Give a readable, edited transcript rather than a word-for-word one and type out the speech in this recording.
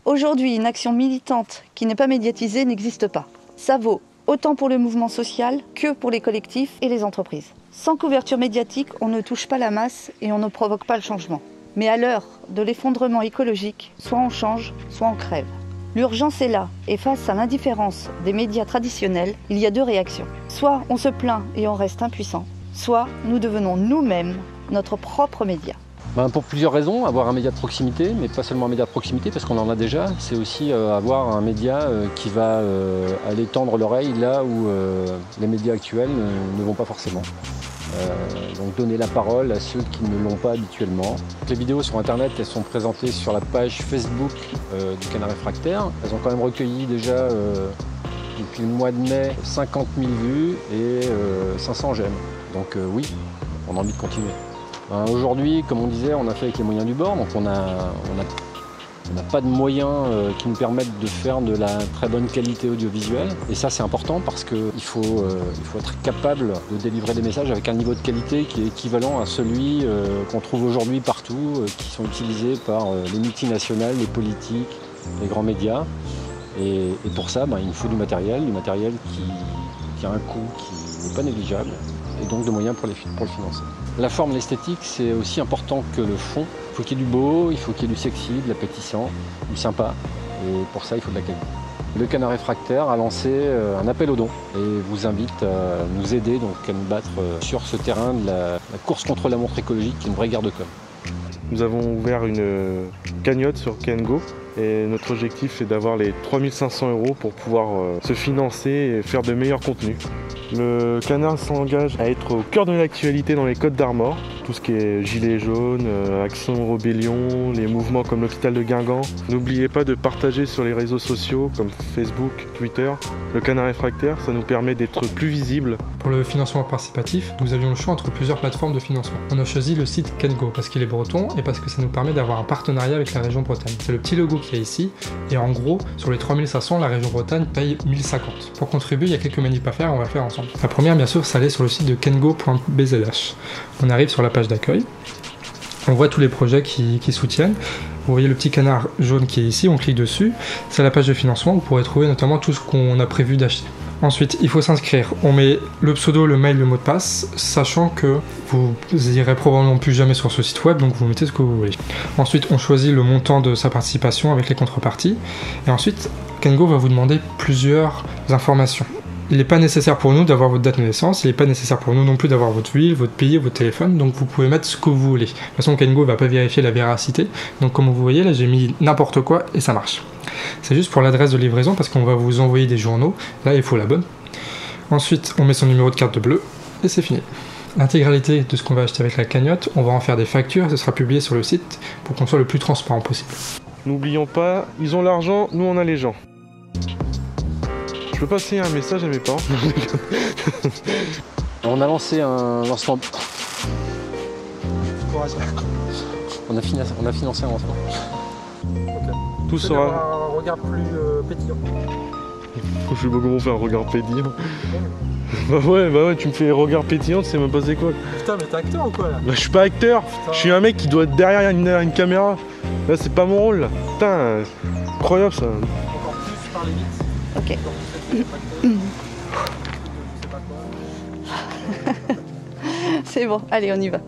Aujourd'hui, une action militante qui n'est pas médiatisée n'existe pas. Ça vaut autant pour le mouvement social que pour les collectifs et les entreprises. Sans couverture médiatique, on ne touche pas la masse et on ne provoque pas le changement. Mais à l'heure de l'effondrement écologique, soit on change, soit on crève. L'urgence est là, et face à l'indifférence des médias traditionnels, il y a deux réactions. Soit on se plaint et on reste impuissant, soit nous devenons nous-mêmes notre propre média. Pour plusieurs raisons, avoir un média de proximité, mais pas seulement un média de proximité parce qu'on en a déjà, c'est aussi avoir un média qui va aller tendre l'oreille là où les médias actuels ne vont pas forcément. Donc donner la parole à ceux qui ne l'ont pas habituellement. Les vidéos sur internet, elles sont présentées sur la page Facebook du Canard Réfractaire. Elles ont quand même recueilli déjà depuis le mois de mai 50 000 vues et 500 j'aime. Donc oui, on a envie de continuer. Aujourd'hui, comme on disait, on a fait avec les moyens du bord, donc on n'a pas de moyens qui nous permettent de faire de la très bonne qualité audiovisuelle. Et ça, c'est important parce qu'il faut être capable de délivrer des messages avec un niveau de qualité qui est équivalent à celui qu'on trouve aujourd'hui partout, qui sont utilisés par les multinationales, les politiques, les grands médias. Et pour ça, il nous faut du matériel qui a un coût qui n'est pas négligeable, et donc de moyens pour le financer. La forme, l'esthétique, c'est aussi important que le fond. Il faut qu'il y ait du beau, il faut qu'il y ait du sexy, de l'appétissant, du sympa. Et pour ça, il faut de la qualité. Le Canard Réfractaire a lancé un appel aux dons et vous invite à nous aider, donc à nous battre sur ce terrain de la course contre la montre écologique, qui est une vraie guerre de com'. Nous avons ouvert une cagnotte sur Kengo et notre objectif c'est d'avoir les 3 500 € pour pouvoir se financer et faire de meilleurs contenus. Le Canard s'engage à être au cœur de l'actualité dans les Côtes d'Armor, tout ce qui est gilets jaunes, Action Rébellion, les mouvements comme l'hôpital de Guingamp. N'oubliez pas de partager sur les réseaux sociaux comme Facebook, Twitter. Le Canard Réfractaire, ça nous permet d'être plus visibles. Pour le financement participatif, nous avions le choix entre plusieurs plateformes de financement. On a choisi le site Kengo parce qu'il est breton et parce que ça nous permet d'avoir un partenariat avec la région Bretagne. C'est le petit logo qui est ici et en gros, sur les 3500, la région Bretagne paye 1050. Pour contribuer, il y a quelques manips à faire, on va faire ensemble. La première, bien sûr, c'est aller sur le site de kengo.bzh. On arrive sur la page d'accueil, on voit tous les projets qui soutiennent. Vous voyez le petit canard jaune qui est ici, on clique dessus. C'est la page de financement, vous pourrez trouver notamment tout ce qu'on a prévu d'acheter. Ensuite, il faut s'inscrire. On met le pseudo, le mail, le mot de passe, sachant que vous irez probablement plus jamais sur ce site web, donc vous mettez ce que vous voulez. Ensuite, on choisit le montant de sa participation avec les contreparties. Et ensuite, Kengo va vous demander plusieurs informations. Il n'est pas nécessaire pour nous d'avoir votre date de naissance, il n'est pas nécessaire pour nous non plus d'avoir votre ville, votre pays, votre téléphone, donc vous pouvez mettre ce que vous voulez. De toute façon, Kengo ne va pas vérifier la véracité, donc comme vous voyez, là j'ai mis n'importe quoi et ça marche. C'est juste pour l'adresse de livraison parce qu'on va vous envoyer des journaux, là il faut la bonne. Ensuite, on met son numéro de carte bleue et c'est fini. L'intégralité de ce qu'on va acheter avec la cagnotte, on va en faire des factures, ce sera publié sur le site pour qu'on soit le plus transparent possible. N'oublions pas, ils ont l'argent, nous on a les gens. Je peux passer un message à mes parents. On a lancé un lancement. On a financé un lancement. Okay. Tout sera. Un regard plus pétillant. Je sais pas comment faire un regard pétillant. Bah ouais, tu me fais regard pétillant, tu sais même pas c'est quoi. Putain, mais t'es acteur ou quoi là? Bah je suis pas acteur, putain. Je suis un mec qui doit être derrière une caméra. Là c'est pas mon rôle là. Putain, incroyable ça. Encore plus parler vite. Ok. C'est bon, allez, on y va.